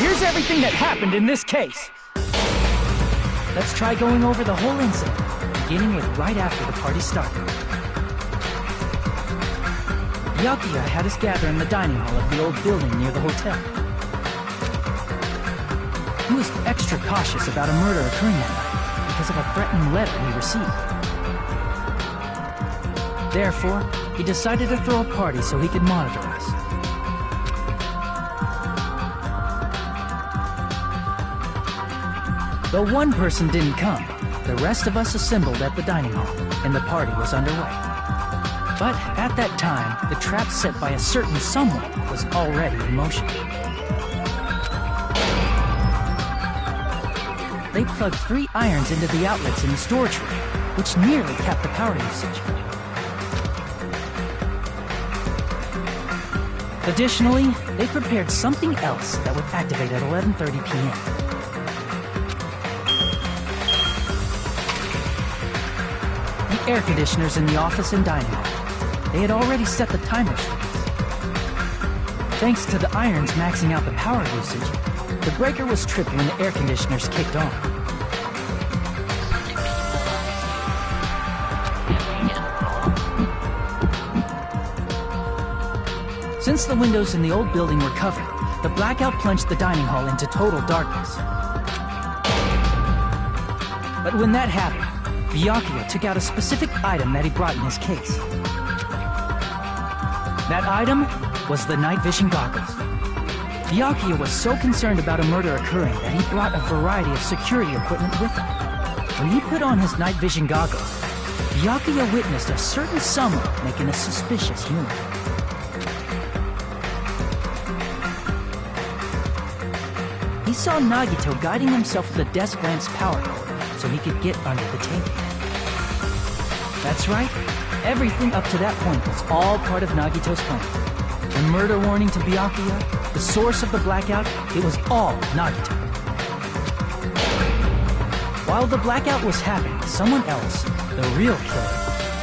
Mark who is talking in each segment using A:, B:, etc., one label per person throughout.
A: Here's everything that happened in this case. Let's try going over the whole incident, beginning with right after the party started. Byakuya had us gather in the dining hall of the old building near the hotel. He was extra cautious about a murder occurring that night because of a threatening letter he received. Therefore, he decided to throw a party so he could monitor us. Though one person didn't come, the rest of us assembled at the dining hall, and the party was underway. But at that time, the trap set by a certain someone was already in motion. They plugged 3 irons into the outlets in the storage room, which nearly capped the power usage. Additionally, they prepared something else that would activate at 11:30 p.m. The air conditioners in the office and dining hall. They had already set the timers for this. Thanks to the irons maxing out the power usage, the breaker was tripped when the air conditioners kicked on. Since the windows in the old building were covered, the blackout plunged the dining hall into total darkness. But when that happened, Byakuya took out a specific item that he brought in his case. That item was the night vision goggles. Byakuya was so concerned about a murder occurring that he brought a variety of security equipment with him. When he put on his night vision goggles, Byakuya witnessed a certain someone making a suspicious move. He saw Nagito guiding himself with a desk lamp's power cord so he could get under the table. That's right, everything up to that point was all part of Nagito's plan. The murder warning to Byakuya, the source of the blackout, it was all Nagito. While the blackout was happening, someone else, the real killer,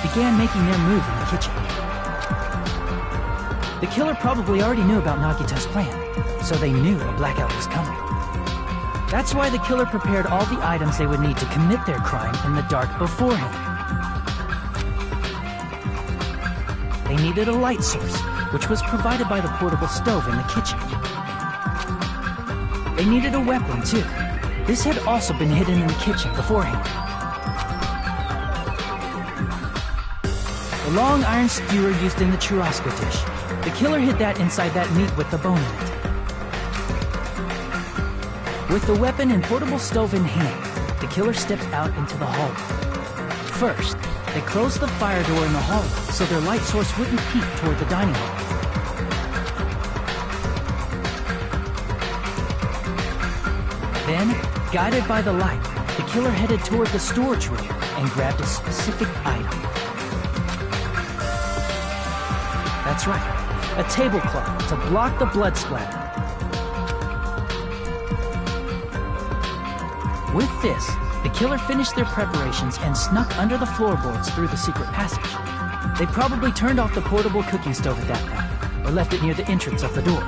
A: began making their move in the kitchen. The killer probably already knew about Nagito's plan, so they knew a blackout was coming. That's why the killer prepared all the items they would need to commit their crime in the dark beforehand. They needed a light source, which was provided by the portable stove in the kitchen. They needed a weapon, too. This had also been hidden in the kitchen beforehand. The long iron skewer used in the churrasco dish. The killer hid that inside that meat with the bone in it. With the weapon and portable stove in hand, the killer stepped out into the hallway. First, they closed the fire door in the hallway so their light source wouldn't peek toward the dining hall. Then, guided by the light, the killer headed toward the storage room and grabbed a specific item. That's right, a tablecloth to block the blood splatter. With this, the killer finished their preparations and snuck under the floorboards through the secret passage. They probably turned off the portable cooking stove at that point, or left it near the entrance of the door.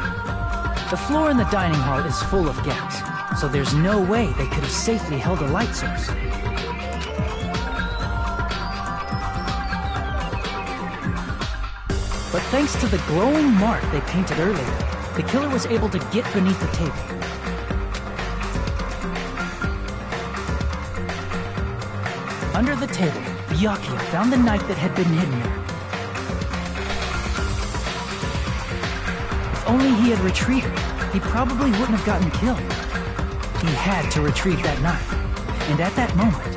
A: The floor in the dining hall is full of gaps, so there's no way they could have safely held a light source. But thanks to the glowing mark they painted earlier, the killer was able to get beneath the table. Under the table, Byakuya found the knife that had been hidden there. If only he had retrieved it, he probably wouldn't have gotten killed. He had to retrieve that knife, and at that moment,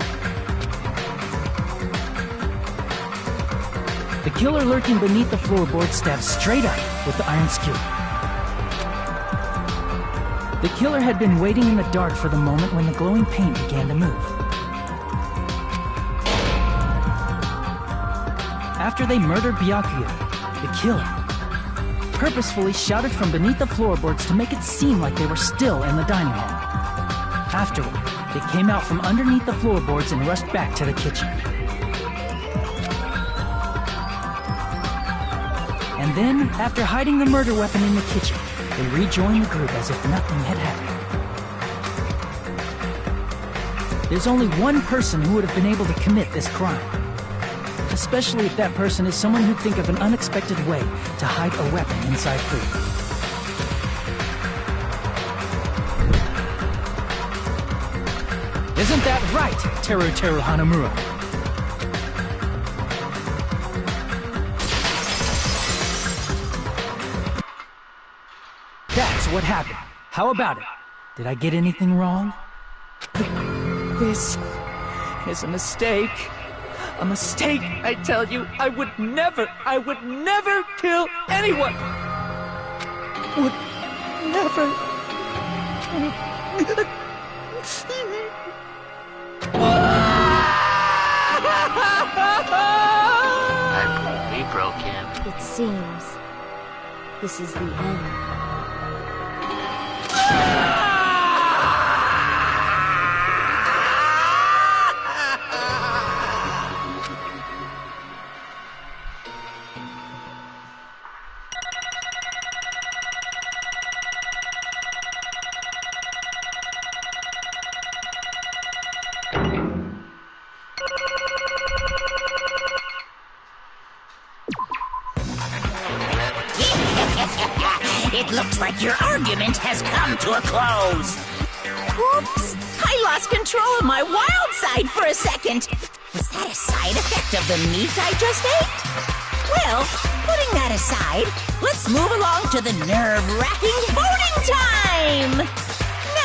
A: the killer lurking beneath the floorboard stabbed straight up with the iron skewer. The killer had been waiting in the dark for the moment when the glowing paint began to move. After they murdered Byakuya, the killer purposefully shouted from beneath the floorboards to make it seem like they were still in the dining hall. Afterward, they came out from underneath the floorboards and rushed back to the kitchen. And then, after hiding the murder weapon in the kitchen, they rejoined the group as if nothing had happened. There's only one person who would have been able to commit this crime. A especially if that person is someone who'd think of an unexpected way to hide a weapon inside food. Isn't that right, Teru Hanamura? That's what happened. How about it? Did I get anything wrong? This is a mistake. A mistake, I tell you. I would never kill anyone. Would never.
B: We broke him.
C: It seems this is the end.
D: It looks like your argument has come to a close. Oops! I lost control of my wild side for a second. Was that a side effect of the meat I just ate? Well, putting that aside, let's move along to the nerve-wracking voting time!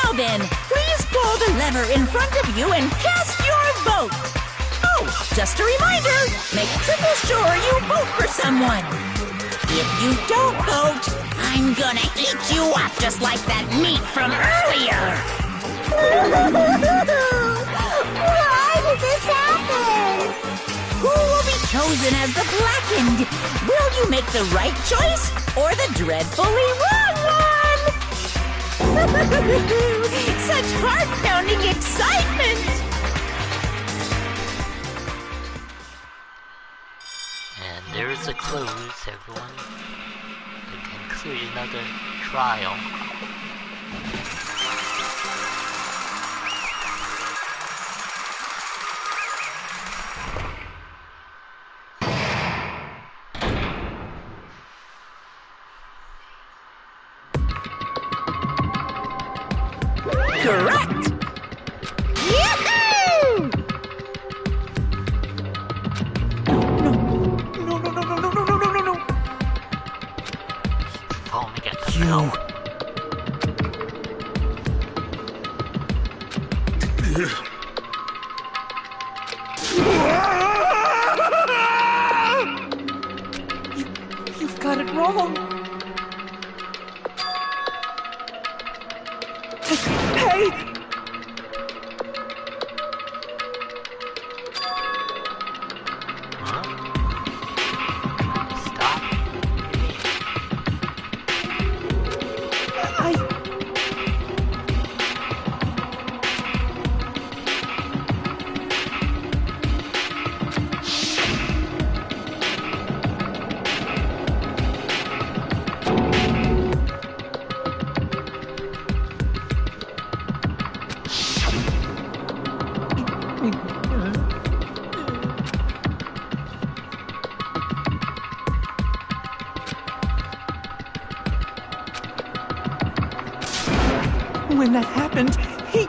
D: Now then, please pull the lever in front of you and cast your vote. Oh, just a reminder, make triple sure you vote for someone. If you don't vote, I'm gonna eat you up just like that meat from earlier!
C: Why did this happen?
D: Who will be chosen as the blackened? Will you make the right choice or the dreadfully wrong one? Such heart-pounding excitement!
B: And there's the clues, everyone. To conclude another trial.
D: Correct! Yahoo!
A: No.
B: Only get the
A: You. You've got it wrong. Hey!
B: Huh? Stop.
A: When that happened, he...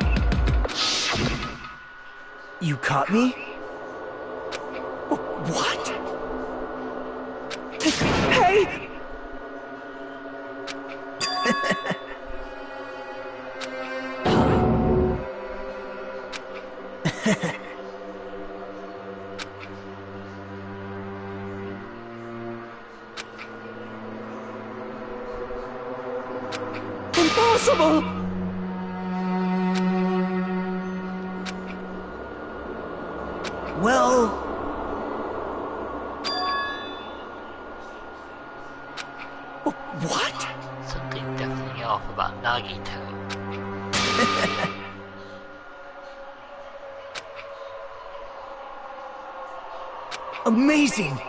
A: You caught me? What? Hey! Impossible! Well... What?
B: Something definitely off about Nagito.
A: Amazing!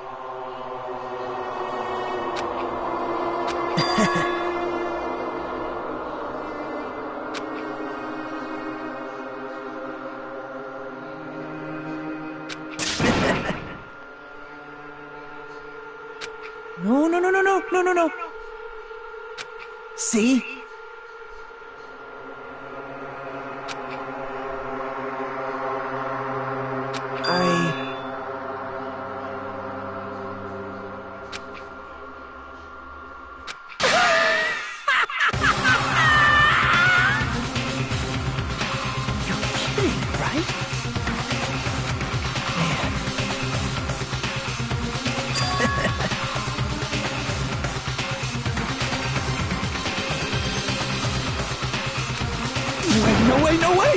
A: No, no, no, no, no, no, no, no. See? You're kidding, right? Man. No way, no way!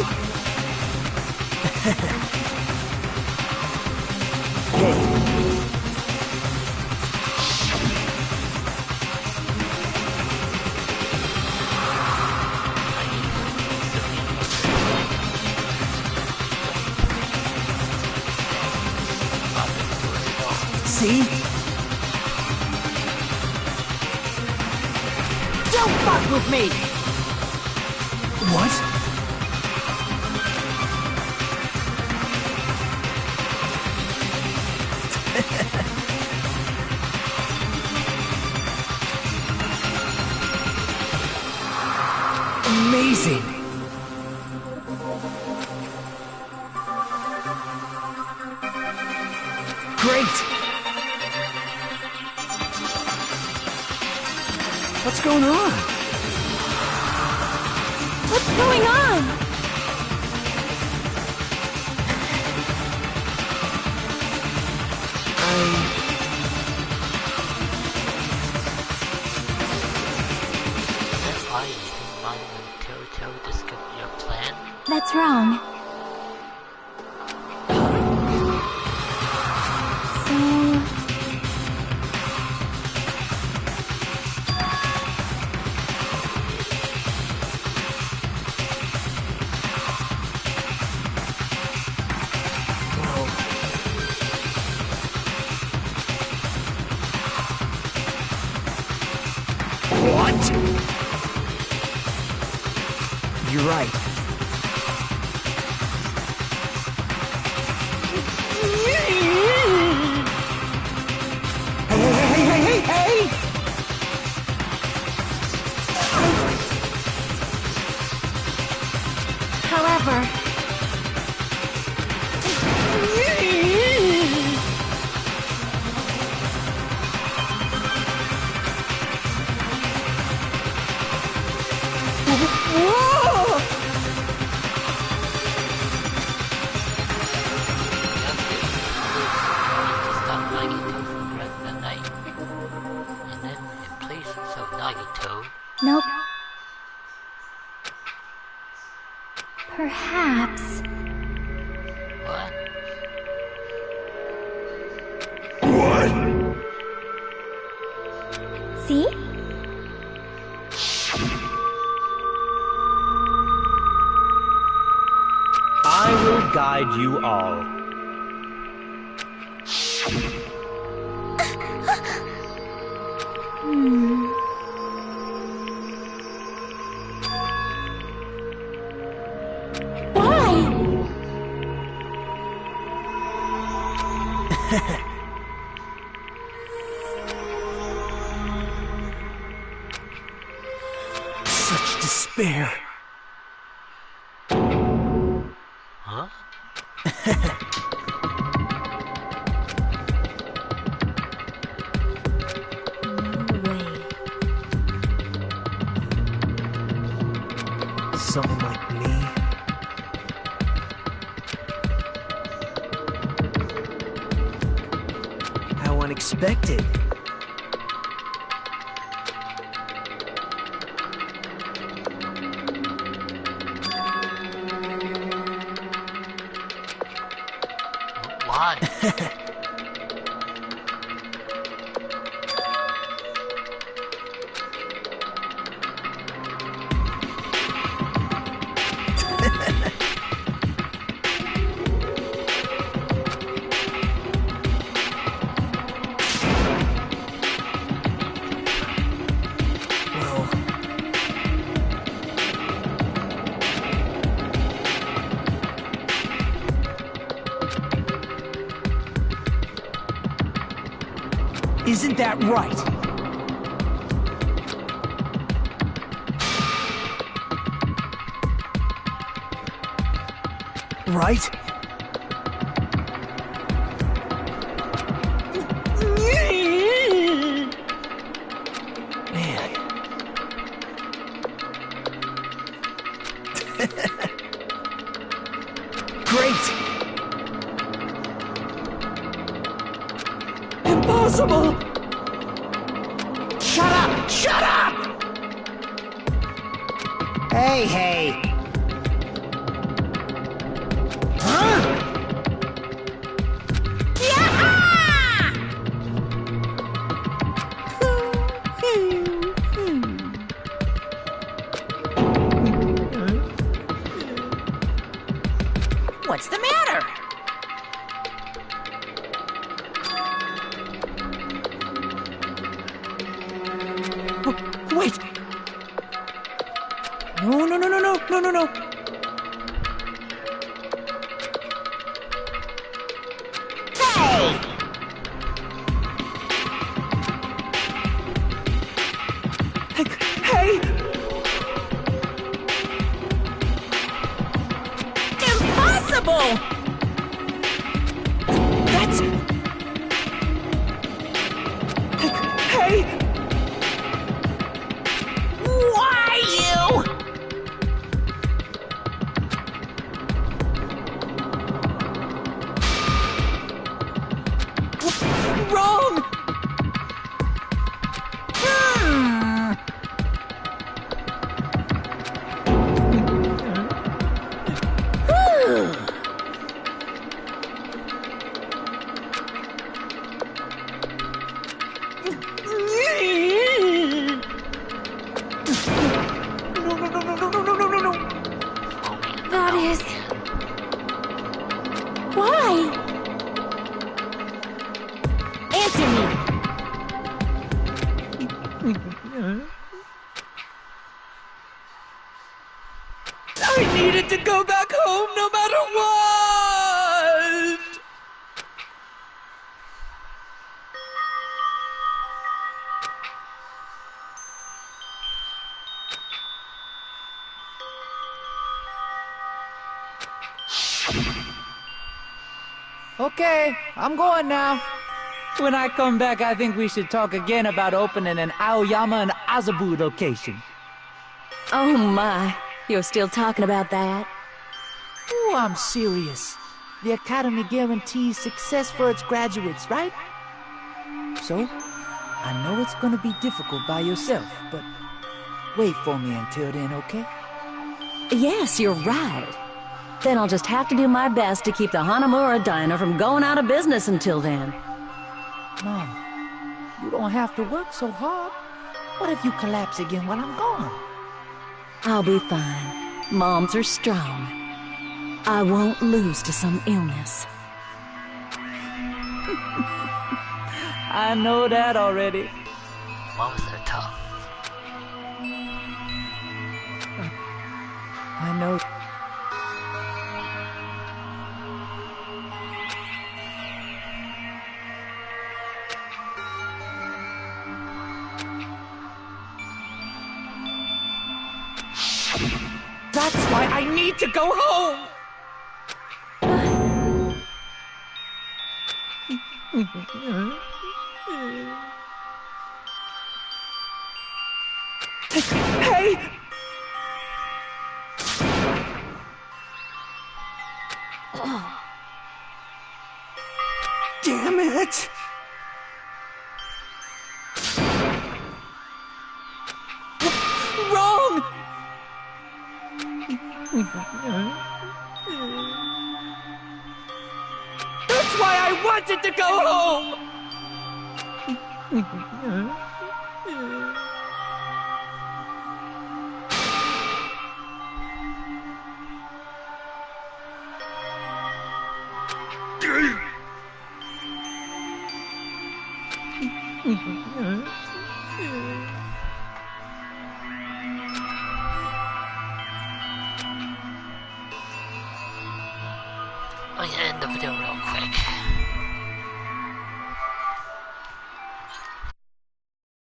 A: Hey. See?
D: Don't fuck with me!
A: What? Amazing! Great! What's going on?
C: What's going on?
B: That's why you didn't mind when Toto discovered your plan?
C: That's wrong.
A: What? You're right. Hey!
C: However,
B: Stop Nagito from the rest of the night. And then, in place of Nagito,
C: nope. Perhaps.
B: what?
A: What?
C: See?
E: I will guide you all.
C: Why?
A: Such despair.
B: Huh?
C: No way.
A: Someone like me. How unexpected.
B: Why?
A: Well, Isn't that right? Right? Man. Great! Impossible!
D: Shut up! Shut up! Hey, hey. Huh? Yaha! What's the matter?
A: Wait! No, no, no, no, no, no, no, no!
D: Hey!
A: Hey!
D: Impossible!
A: That's... Hey!
D: Why you?
A: Wrong!
D: Hmm. Whew.
A: No, no, no, no, no, no, no, no, no!
C: That is... Why? Answer me.
A: I needed to go back home no matter what! Okay, I'm going now. When I come back, I think we should talk again about opening an Aoyama and Azabu location.
C: Oh my, you're still talking about that?
A: Oh, I'm serious. The Academy guarantees success for its graduates, right? So, I know it's gonna be difficult by yourself, but wait for me until then, okay?
C: Yes, you're right. Then I'll just have to do my best to keep the Hanamura Diner from going out of business until then.
A: Mom, you don't have to work so hard. What if you collapse again while I'm gone?
C: I'll be fine. Moms are strong. I won't lose to some illness.
A: I know that already.
B: Moms are tough.
A: I know. That's why I need to go home! Hey! Damn it! Wrong! That's why I wanted to go home!
B: I'm gonna end the video real quick.